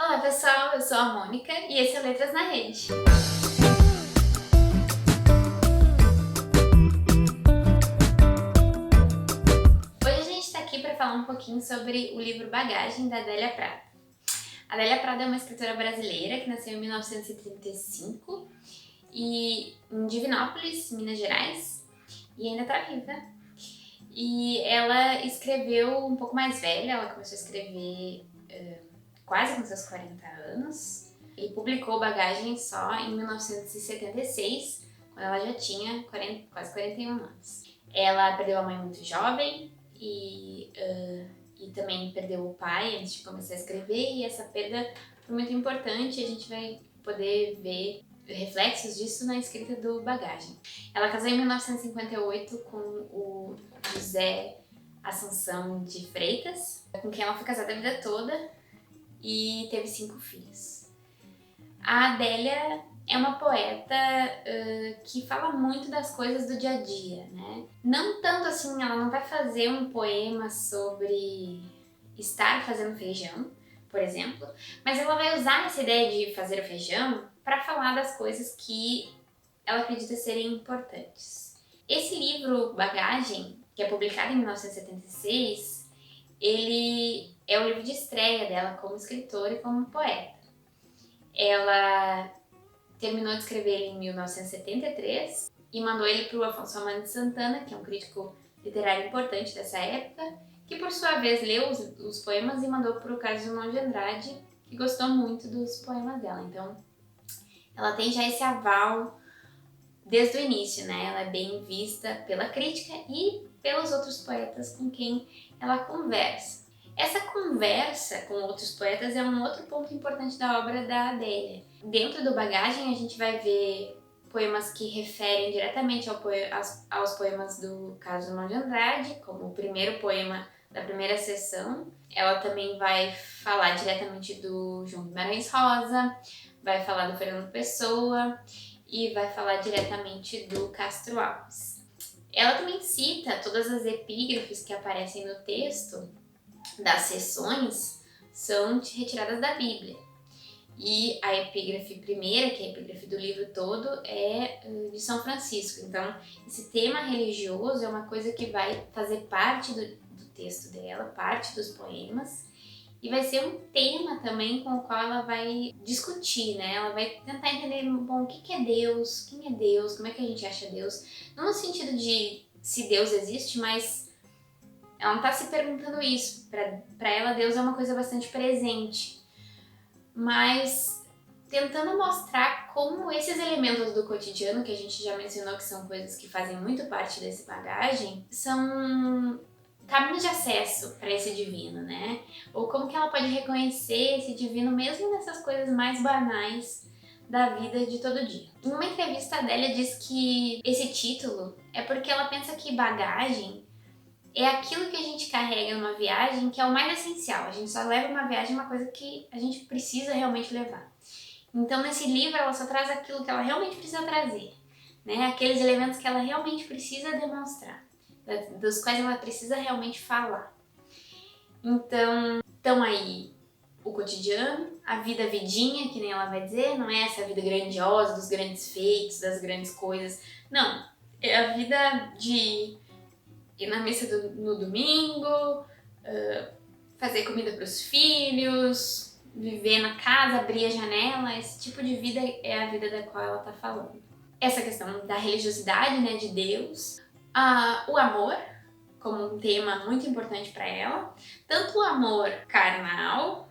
Olá pessoal, eu sou a Mônica e esse é o Letras na Rede. Hoje a gente está aqui para falar um pouquinho sobre o livro Bagagem, da Adélia Prado. A Adélia Prado é uma escritora brasileira que nasceu em 1935 em Divinópolis, Minas Gerais, e ainda está viva. E ela escreveu um pouco mais velha, ela começou a escrever quase com seus 40 anos e publicou Bagagem só em 1976, quando ela já tinha quase 41 anos. Ela perdeu a mãe muito jovem e também perdeu o pai antes de começar a escrever, e essa perda foi muito importante. A gente vai poder ver reflexos disso na escrita do Bagagem. Ela casou em 1958 com o José Assunção de Freitas, com quem ela foi casada a vida toda e teve 5 filhos. A Adélia é uma poeta que fala muito das coisas do dia a dia, né? Não tanto assim, ela não vai fazer um poema sobre estar fazendo feijão, por exemplo, mas ela vai usar essa ideia de fazer o feijão para falar das coisas que ela acredita serem importantes. Esse livro, Bagagem, que é publicado em 1976, ele é o livro de estreia dela como escritora e como poeta. Ela terminou de escrever ele em 1973 e mandou ele para o Afonso Solano de Santana, que é um crítico literário importante dessa época, que por sua vez leu os poemas e mandou para o Carlos Drummond de Andrade, que gostou muito dos poemas dela. Então, ela tem já esse aval desde o início, né? Ela é bem vista pela crítica e pelos outros poetas com quem ela conversa. Essa conversa com outros poetas é um outro ponto importante da obra da Adélia. Dentro do Bagagem, a gente vai ver poemas que referem diretamente aos poemas do Carlos Drummond de Andrade, como o primeiro poema da primeira sessão. Ela também vai falar diretamente do João Guimarães Rosa, vai falar do Fernando Pessoa e vai falar diretamente do Castro Alves. Ela também cita todas as epígrafes que aparecem no texto das sessões, são retiradas da Bíblia. E a epígrafe primeira, que é a epígrafe do livro todo, é de São Francisco. Então, esse tema religioso é uma coisa que vai fazer parte do texto dela, parte dos poemas, e vai ser um tema também com o qual ela vai discutir, né? Ela vai tentar entender, bom, o que é Deus, quem é Deus, como é que a gente acha Deus. Não no sentido de se Deus existe, mas ela não está se perguntando isso. Para ela, Deus é uma coisa bastante presente. Mas tentando mostrar como esses elementos do cotidiano, que a gente já mencionou que são coisas que fazem muito parte desse bagagem, são caminhos de acesso para esse divino, né? Ou como que ela pode reconhecer esse divino mesmo nessas coisas mais banais da vida de todo dia. Em uma entrevista, a Adélia diz que esse título é porque ela pensa que bagagem é aquilo que a gente carrega numa viagem que é o mais essencial. A gente só leva uma viagem uma coisa que a gente precisa realmente levar. Então, nesse livro, ela só traz aquilo que ela realmente precisa trazer, né? Aqueles elementos que ela realmente precisa demonstrar, dos quais ela precisa realmente falar. Então, estão aí o cotidiano, a vida vidinha, que nem ela vai dizer, não é essa vida grandiosa, dos grandes feitos, das grandes coisas. Não, é a vida de ir na missa no domingo, fazer comida para os filhos, viver na casa, abrir a janela. Esse tipo de vida é a vida da qual ela está falando. Essa questão da religiosidade, né, de Deus, o amor como um tema muito importante para ela, tanto o amor carnal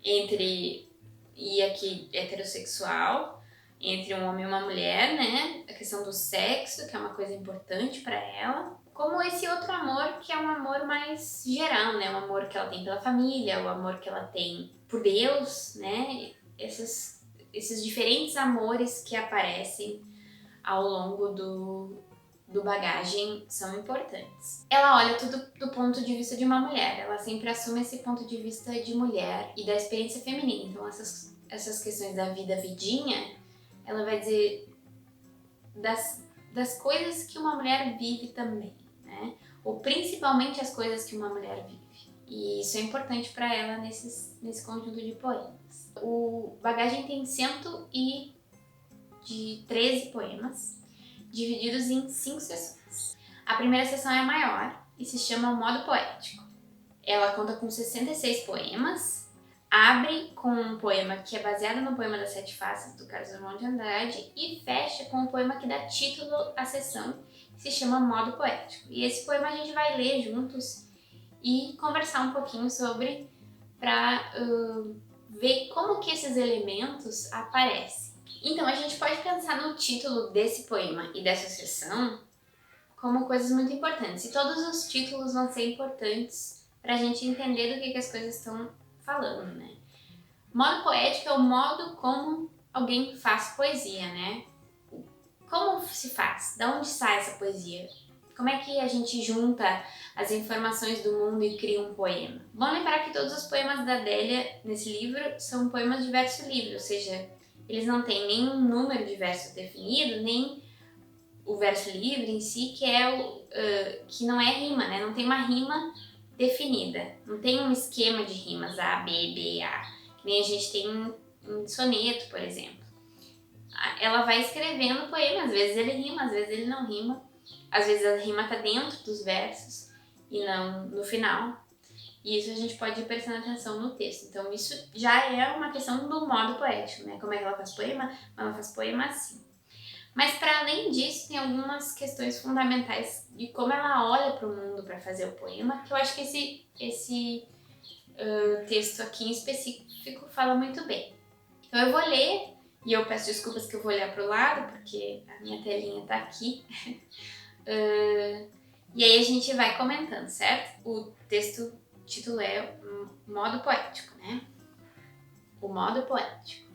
e aqui heterossexual, entre um homem e uma mulher, né, a questão do sexo, que é uma coisa importante para ela, como esse outro amor que é um amor mais geral, né, o amor que ela tem pela família, o amor que ela tem por Deus, né, esses diferentes amores que aparecem ao longo do Bagagem são importantes. Ela olha tudo do ponto de vista de uma mulher, ela sempre assume esse ponto de vista de mulher e da experiência feminina. Então essas questões da vida vidinha, ela vai dizer das coisas que uma mulher vive também, né? Ou principalmente as coisas que uma mulher vive. E isso é importante para ela nesse conjunto de poemas. O Bagagem tem 113 poemas, divididos em 5 sessões. A primeira sessão é a maior e se chama O Modo Poético. Ela conta com 66 poemas, abre com um poema que é baseado no poema das Sete Faces, do Carlos Drummond de Andrade, e fecha com um poema que dá título à sessão, que se chama Modo Poético. E esse poema a gente vai ler juntos e conversar um pouquinho sobre, para ver como que esses elementos aparecem. Então a gente pode pensar no título desse poema e dessa sessão como coisas muito importantes. E todos os títulos vão ser importantes para a gente entender do que as coisas estão falando, né? Modo poético é o modo como alguém faz poesia, né? Como se faz? Da onde sai essa poesia? Como é que a gente junta as informações do mundo e cria um poema? Bom lembrar que todos os poemas da Adélia nesse livro são poemas de verso livre, ou seja, eles não têm nenhum número de versos definido, nem o verso livre em si, que não é rima, né? Não tem uma rima definida, não tem um esquema de rimas A, B, B, A, que nem a gente tem em soneto, por exemplo. Ela vai escrevendo o poema, às vezes ele rima, às vezes ele não rima, às vezes a rima está dentro dos versos e não no final. E isso a gente pode ir prestando atenção no texto. Então isso já é uma questão do modo poético, né? Como é que ela faz poema? Ela faz poema assim. Mas para além disso, tem algumas questões fundamentais de como ela olha para o mundo para fazer o poema, que eu acho que esse texto aqui em específico fala muito bem. Então eu vou ler, e eu peço desculpas que eu vou olhar para o lado, porque a minha telinha está aqui. E aí a gente vai comentando, certo? O texto, o título é Modo Poético, né? O Modo Poético.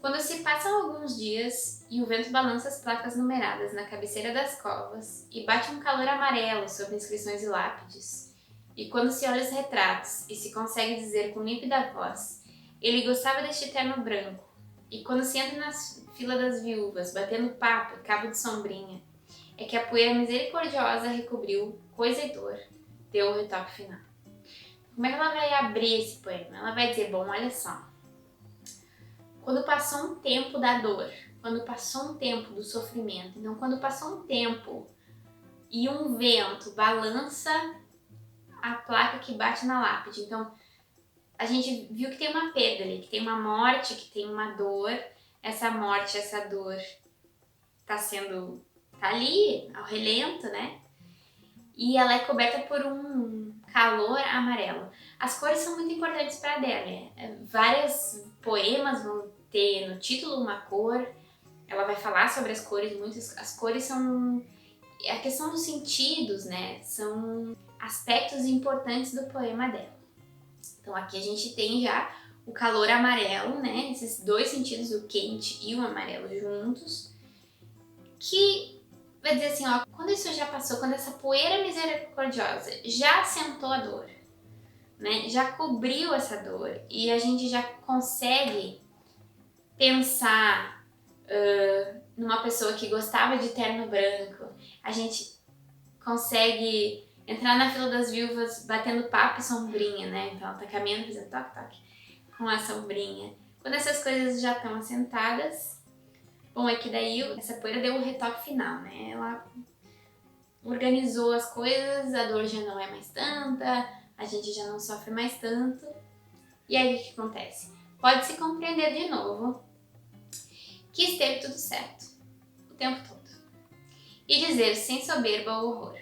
Quando se passam alguns dias e o vento balança as placas numeradas na cabeceira das covas e bate um calor amarelo sobre inscrições e lápides, e quando se olha os retratos e se consegue dizer com límpida voz, ele gostava deste terno branco, e quando se entra na fila das viúvas, batendo papo e cabo de sombrinha, é que a poeira misericordiosa recobriu coisa e dor, deu o retoque final. Como é que ela vai abrir esse poema? Ela vai dizer, bom, olha só, quando passou um tempo da dor, quando passou um tempo do sofrimento, então quando passou um tempo e um vento balança a placa que bate na lápide, então a gente viu que tem uma perda ali, que tem uma morte, que tem uma dor, essa morte, essa dor tá ali ao relento, né? E ela é coberta por um calor amarelo. As cores são muito importantes para a Adélia. Vários poemas vão ter no título uma cor. Ela vai falar sobre as cores. As cores são a questão dos sentidos, né? São aspectos importantes do poema dela. Então aqui a gente tem já o calor amarelo, né? Esses dois sentidos, o quente e o amarelo juntos, que vai dizer assim, ó, quando isso já passou, quando essa poeira misericordiosa já assentou a dor, né, já cobriu essa dor e a gente já consegue pensar numa pessoa que gostava de terno branco, a gente consegue entrar na fila das viúvas batendo papo e sombrinha, né, então ela tá caminhando, fazendo toque-toque com a sombrinha. Quando essas coisas já estão assentadas, bom, é que daí essa poeira deu o retoque final, né? Ela organizou as coisas, a dor já não é mais tanta, a gente já não sofre mais tanto. E aí o que acontece? Pode-se compreender de novo que esteve tudo certo o tempo todo. E dizer sem soberba ou horror,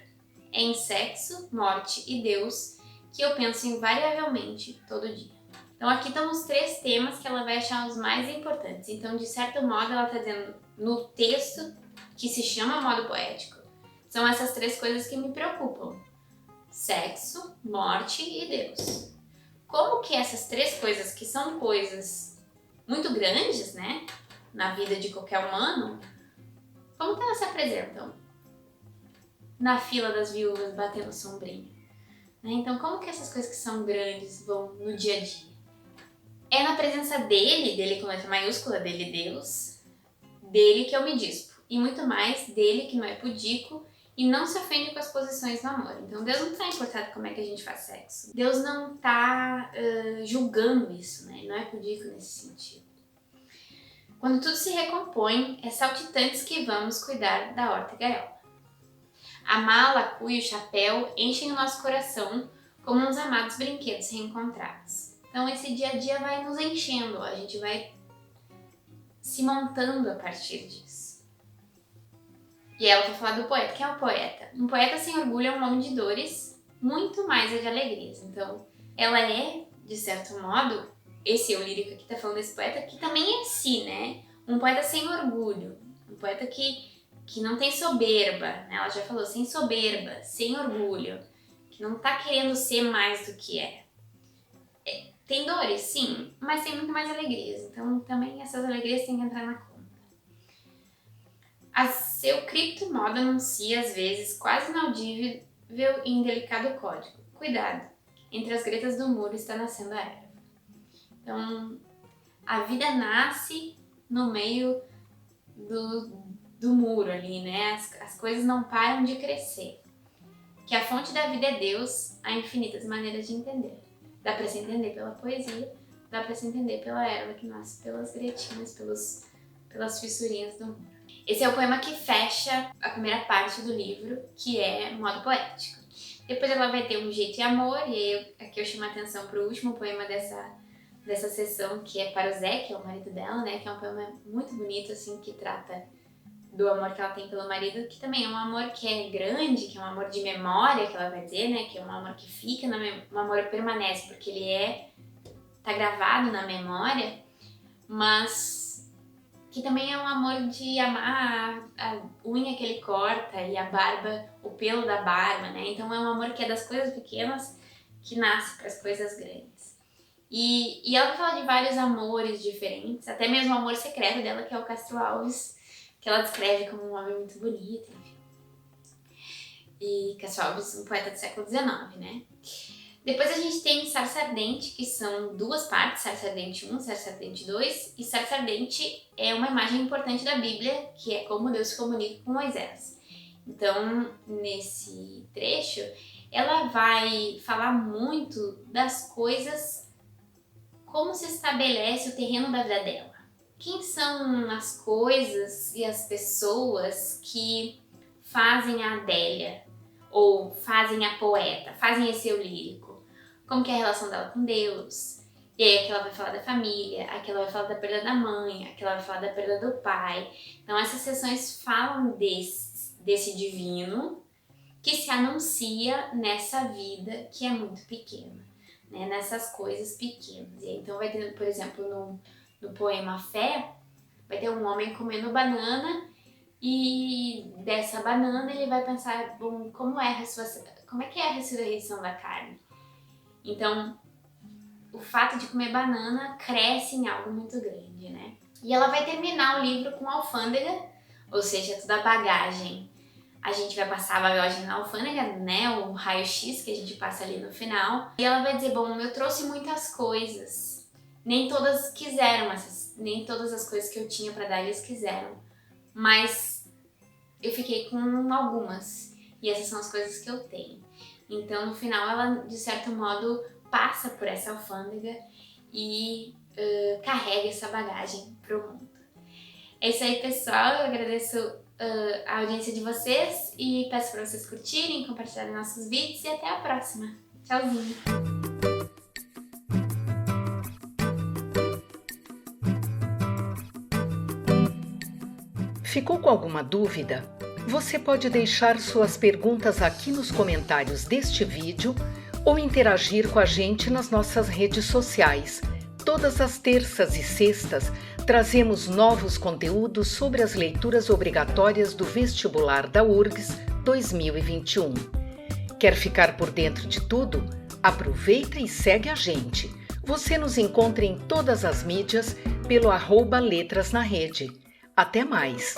é em sexo, morte e Deus que eu penso invariavelmente todo dia. Então aqui estão os 3 temas que ela vai achar os mais importantes. Então, de certo modo, ela está dizendo no texto, que se chama modo poético, são essas 3 coisas que me preocupam. Sexo, morte e Deus. Como que essas 3 coisas, que são coisas muito grandes, né, na vida de qualquer humano, como que elas se apresentam na fila das viúvas batendo sombrinha? Então, como que essas coisas que são grandes vão no dia a dia? É na presença dele com letra maiúscula, dele Deus, dele que eu me dispo. E muito mais dele que não é pudico e não se ofende com as posições no amor. Então Deus não está importado com como é que a gente faz sexo. Deus não está julgando isso, né? Ele não é pudico nesse sentido. Quando tudo se recompõe, é saltitantes que vamos cuidar da horta e gaiola. A mala, a cuia e o chapéu enchem o nosso coração como uns amados brinquedos reencontrados. Então esse dia a dia vai nos enchendo, a gente vai se montando a partir disso. E ela vai falar do poeta. Quem é o poeta? Um poeta sem orgulho é um homem de dores, muito mais a de alegrias. Então ela é, de certo modo, esse eu lírico aqui tá falando desse poeta, que também é si, né? Um poeta sem orgulho, um poeta que não tem soberba, né? Ela já falou, sem soberba, sem orgulho, que não tá querendo ser mais do que é. Tem dores, sim, mas tem muito mais alegrias, então também essas alegrias têm que entrar na conta. Seu cripto modo anuncia, às vezes, quase inaudível e indelicado código. Cuidado, entre as gretas do muro está nascendo a erva. Então, a vida nasce no meio do muro ali, né? As coisas não param de crescer. Que a fonte da vida é Deus, há infinitas maneiras de entender. Dá pra se entender pela poesia, dá pra se entender pela erva que nasce pelas gretinhas, pelas fissurinhas do muro. Esse é o poema que fecha a primeira parte do livro, que é modo poético. Depois ela vai ter Um Jeito e Amor, e aí aqui eu chamo a atenção pro último poema dessa sessão, que é para o Zé, que é o marido dela, né? Que é um poema muito bonito, assim, que trata do amor que ela tem pelo marido, que também é um amor que é grande, que é um amor de memória, que ela vai dizer, né? Que é um amor que fica, um amor que permanece, porque ele tá gravado na memória, mas que também é um amor de amar a unha que ele corta e a barba, o pelo da barba, né? Então é um amor que é das coisas pequenas que nasce para as coisas grandes. E ela vai falar de vários amores diferentes, até mesmo o amor secreto dela, que é o Castro Alves, que ela descreve como um homem muito bonito, enfim. E Castro Alves, um poeta do século XIX, né? Depois a gente tem Sarça Ardente, que são duas partes, Sarça Ardente 1, Sarça Ardente 2, e Sarça Ardente é uma imagem importante da Bíblia, que é como Deus se comunica com Moisés. Então, nesse trecho, ela vai falar muito das coisas, como se estabelece o terreno da vida dela. Quem são as coisas e as pessoas que fazem a Adélia, ou fazem a poeta, fazem esse eu lírico? Como que é a relação dela com Deus? E aí aqui ela vai falar da família, aqui ela vai falar da perda da mãe, aqui ela vai falar da perda do pai. Então essas sessões falam desse divino que se anuncia nessa vida que é muito pequena, né? Nessas coisas pequenas. E aí, então vai ter, por exemplo, no poema Fé, vai ter um homem comendo banana e dessa banana ele vai pensar, bom, como é que é a ressurreição da carne? Então, o fato de comer banana cresce em algo muito grande, né? E ela vai terminar o livro com alfândega, ou seja, toda a bagagem. A gente vai passar a bagagem na alfândega, né? O raio-x que a gente passa ali no final. E ela vai dizer, bom, eu trouxe muitas coisas. Nem todas quiseram, nem todas as coisas que eu tinha para dar eles quiseram. Mas eu fiquei com algumas. E essas são as coisas que eu tenho. Então, no final, ela, de certo modo, passa por essa alfândega e carrega essa bagagem pro mundo. É isso aí, pessoal. Eu agradeço a audiência de vocês e peço para vocês curtirem, compartilharem nossos vídeos e até a próxima. Tchauzinho! Ficou com alguma dúvida? Você pode deixar suas perguntas aqui nos comentários deste vídeo ou interagir com a gente nas nossas redes sociais. Todas as terças e sextas trazemos novos conteúdos sobre as leituras obrigatórias do vestibular da URGS 2021. Quer ficar por dentro de tudo? Aproveita e segue a gente. Você nos encontra em todas as mídias pelo @letrasnarede. Até mais!